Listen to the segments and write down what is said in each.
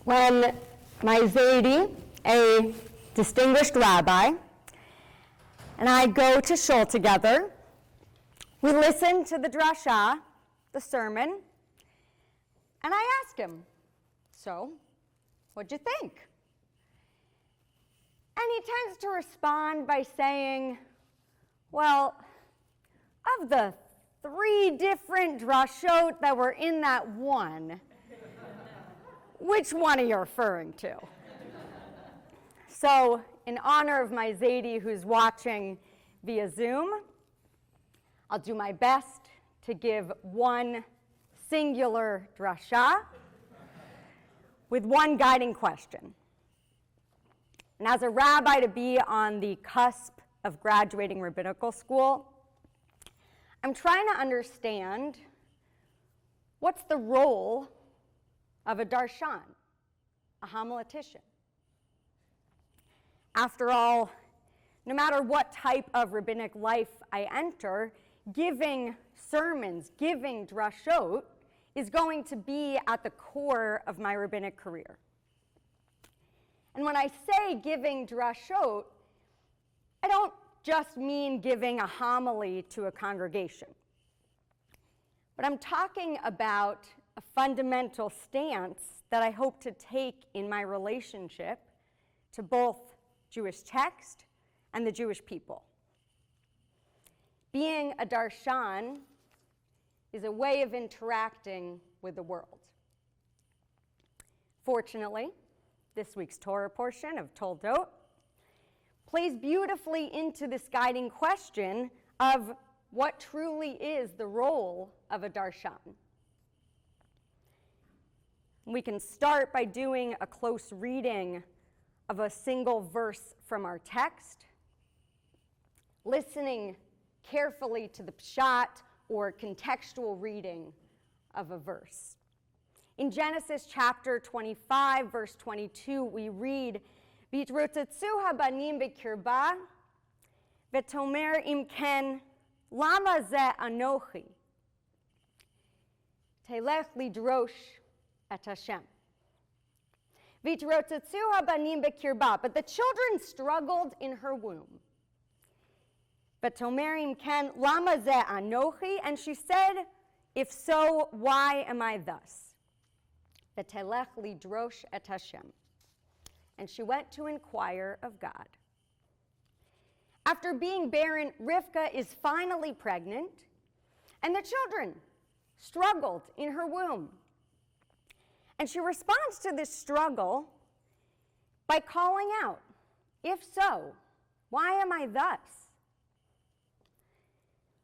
when my Zaidi, a distinguished rabbi, and I go to shul together, we listen to the drasha, the sermon, and I ask him, so, what'd you think? And he tends to respond by saying, well, of the 3 different drashot that were in that one, which one are you referring to? So, in honor of my Zaidi who's watching via Zoom, I'll do my best to give one singular drasha with one guiding question. And as a rabbi to be on the cusp of graduating rabbinical school, I'm trying to understand what's the role of a darshan, a homiletician. After all, no matter what type of rabbinic life I enter, giving sermons, giving drashot is going to be at the core of my rabbinic career. And when I say giving drashot, I don't just mean giving a homily to a congregation. But I'm talking about a fundamental stance that I hope to take in my relationship to both Jewish text and the Jewish people. Being a darshan is a way of interacting with the world. Fortunately, this week's Torah portion of Toldot plays beautifully into this guiding question of what truly is the role of a darshan. We can start by doing a close reading of a single verse from our text, listening carefully to the pshat or contextual reading of a verse. In Genesis chapter 25, verse 22, we read, "V'yitrotetzu habanim b'kirba, v'tomer im ken, lama ze anochi, telech lidrosh et Hashem." V'yitrotetzu habanim b'kirba, but the children struggled in her womb. V'tomer im ken, lama ze anochi, and she said, if so, why am I thus? V'telech lidrosh et Hashem. And she went to inquire of God. After being barren, Rivka is finally pregnant, and the children struggled in her womb. And she responds to this struggle by calling out, if so, why am I thus?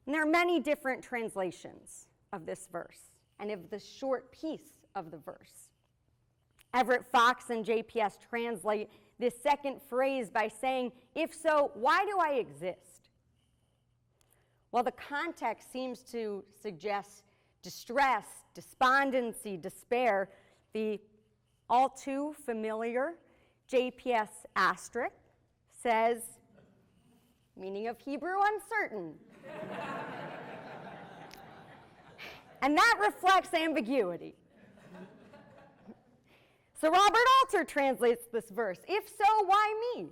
And there are many different translations of this verse and of the short piece of the verse. Everett Fox and JPS translate this second phrase by saying, if so, why do I exist? Well, the context seems to suggest distress, despondency, despair. The all too familiar JPS asterisk says, meaning of Hebrew uncertain. And that reflects ambiguity. So Robert Alter translates this verse, if so, why me?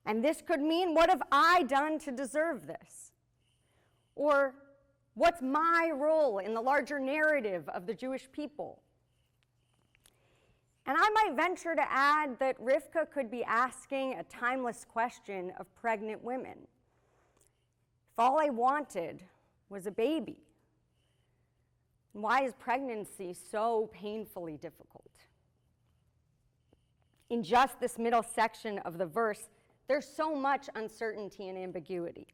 And this could mean, what have I done to deserve this? Or, what's my role in the larger narrative of the Jewish people? And I might venture to add that Rivka could be asking a timeless question of pregnant women. If all I wanted was a baby, why is pregnancy so painfully difficult? In just this middle section of the verse, there's so much uncertainty and ambiguity.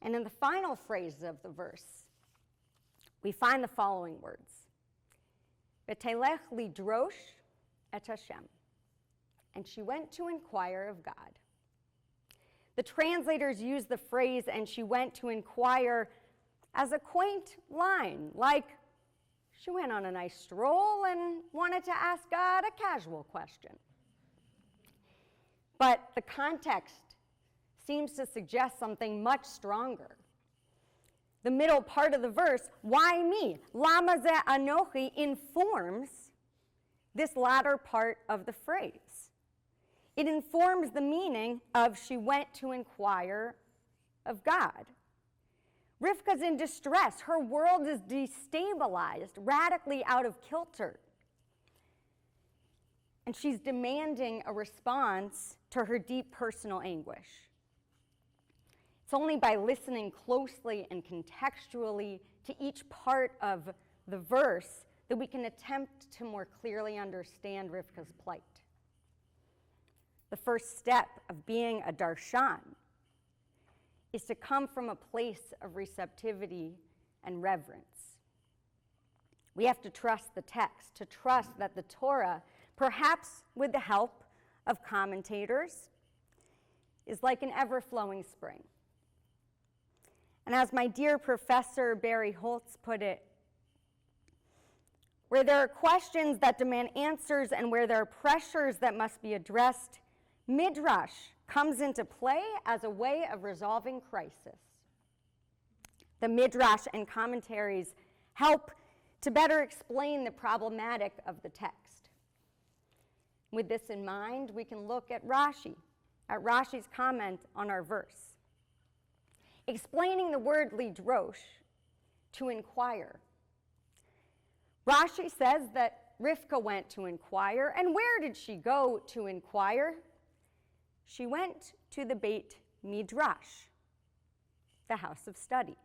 And in the final phrase of the verse, we find the following words. V'telech lidrosh et Hashem. And she went to inquire of God. The translators use the phrase, and she went to inquire, as a quaint line, like she went on a nice stroll and wanted to ask God a casual question. But the context seems to suggest something much stronger. The middle part of the verse, why me? Lama ze anochi, informs this latter part of the phrase. It informs the meaning of she went to inquire of God. Rivka's in distress. Her world is destabilized, radically out of kilter. And she's demanding a response to her deep personal anguish. It's only by listening closely and contextually to each part of the verse that we can attempt to more clearly understand Rivka's plight. The first step of being a darshan is to come from a place of receptivity and reverence. We have to trust the text, to trust that the Torah, perhaps with the help of commentators, is like an ever-flowing spring. And as my dear Professor Barry Holtz put it, where there are questions that demand answers and where there are pressures that must be addressed, Midrash comes into play as a way of resolving crisis. The Midrash and commentaries help to better explain the problematic of the text. With this in mind, we can look at Rashi's comment on our verse. Explaining the word lidrosh, to inquire. Rashi says that Rivka went to inquire, and where did she go to inquire? She went to the Beit Midrash, the house of study.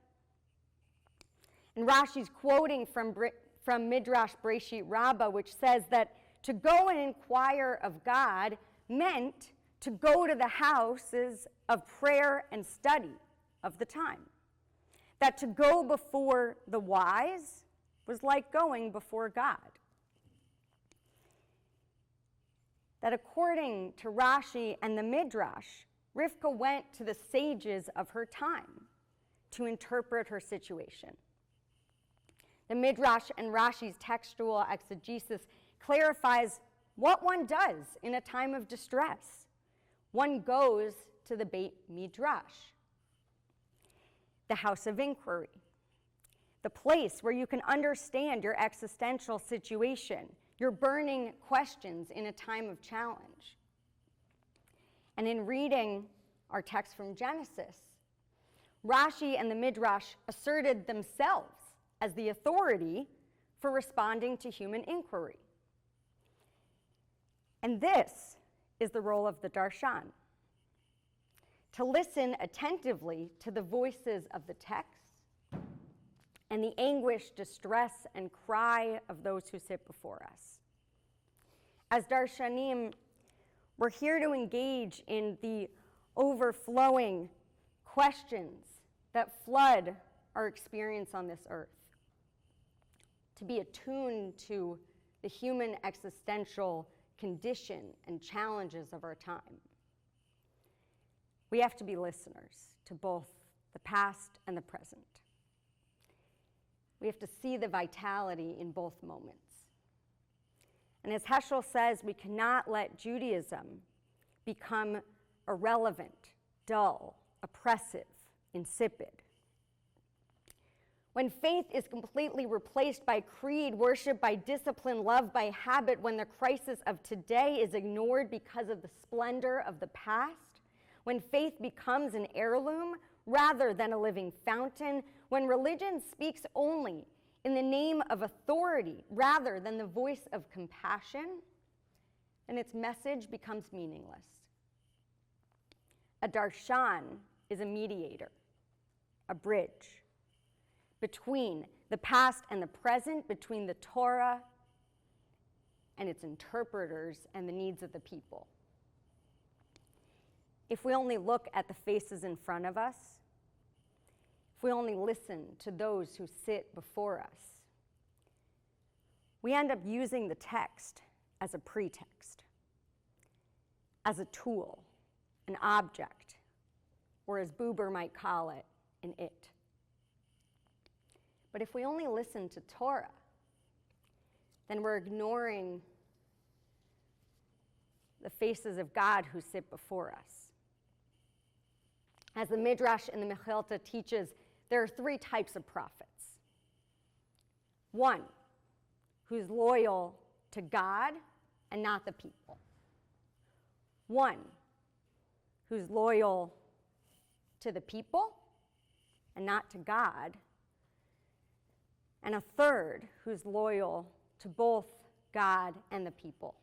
And Rashi's quoting from Midrash Breshit Rabbah, which says that to go and inquire of God meant to go to the houses of prayer and study of the time. That to go before the wise was like going before God. That according to Rashi and the Midrash, Rivka went to the sages of her time to interpret her situation. The Midrash and Rashi's textual exegesis clarifies what one does in a time of distress. One goes to the Beit Midrash, the house of inquiry, the place where you can understand your existential situation, your burning questions in a time of challenge. And in reading our text from Genesis, Rashi and the Midrash asserted themselves as the authority for responding to human inquiry. And this is the role of the darshan, to listen attentively to the voices of the text and the anguish, distress, and cry of those who sit before us. As darshanim, we're here to engage in the overflowing questions that flood our experience on this earth, to be attuned to the human existential condition and challenges of our time. We have to be listeners to both the past and the present. We have to see the vitality in both moments. And as Heschel says, we cannot let Judaism become irrelevant, dull, oppressive, insipid. When faith is completely replaced by creed, worship by discipline, love by habit, when the crisis of today is ignored because of the splendor of the past, when faith becomes an heirloom rather than a living fountain, when religion speaks only in the name of authority rather than the voice of compassion, then its message becomes meaningless. A darshan is a mediator, a bridge between the past and the present, between the Torah and its interpreters and the needs of the people. If we only look at the faces in front of us, if we only listen to those who sit before us, we end up using the text as a pretext, as a tool, an object, or as Buber might call it, an it. But if we only listen to Torah, then we're ignoring the faces of God who sit before us. As the Midrash and the Mechilta teaches, there are three types of prophets. One, who's loyal to God and not the people. One who's loyal to the people and not to God. And a third who's loyal to both God and the people.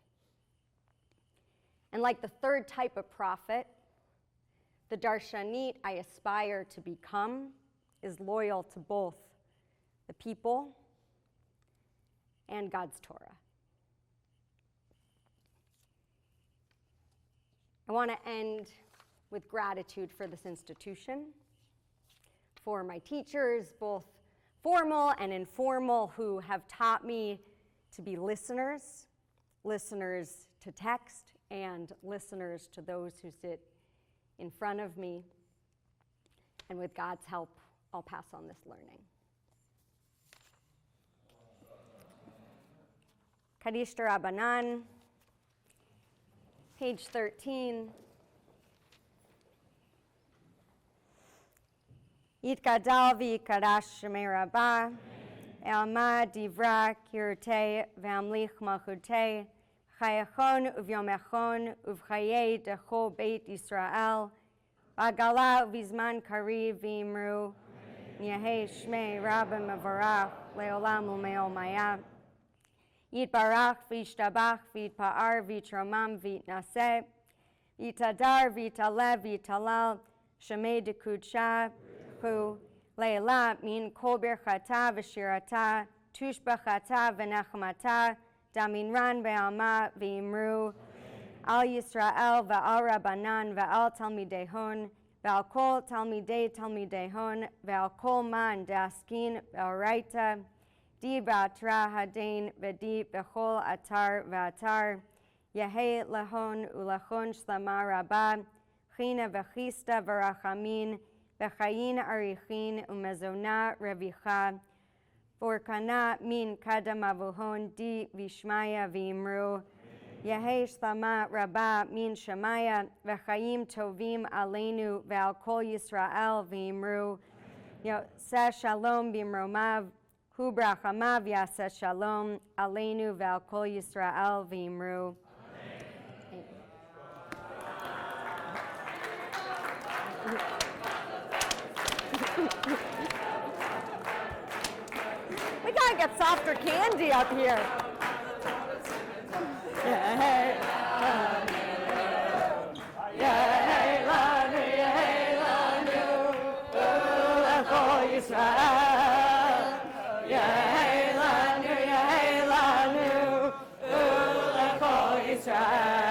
And like the third type of prophet, the darshanit I aspire to become is loyal to both the people and God's Torah. I want to end with gratitude for this institution, for my teachers, both formal and informal, who have taught me to be listeners to text, and listeners to those who sit in front of me. And with God's help, I'll pass on this learning. Kaddish Rabbanan, page 13. Yitkadal v'yikadash shemei rabbah, elma divra kirtei v'amlich malchutei, chayachon uvyomechon uvchayei decho beit Yisrael, v'agala v'zman kariv v'imru, yehei shmei rabba mevorach leolam u'me'omaya. Yitbarach v'yishtabach v'yitpa'ar v'yitromam v'yitnaseh, v'yitadar v'yitalev v'yitalal, shemei dekudsha, Leila min kol birchata v'shirata, tushbachata v'nechmata, daminran be'alma v'imru, al Yisrael v'al Rabbanan v'al Talmidehon, v'al kol Talmidei Talmidehon, v'al kol man daskin v'oraita, di v'atra hadain v'di b'chol atar v'atar, yehei lehon ulechon shlama rabba, china v'chista v'rachamin, V'chayin arichin umezona revicha, vorkana min kadam avuhon di vishmaya v'imru, yehei shlama rabba min shemaya, v'chayim tovim aleinu v'al kol Yisrael v'imru, yoseh shalom b'imromav, hu brachamav yaseh shalom aleinu v'al kol Yisrael v'imru. We gotta get softer candy up here. Yehei lanu, ulechol Yisrael. Yehei lanu, ulechol Yisrael.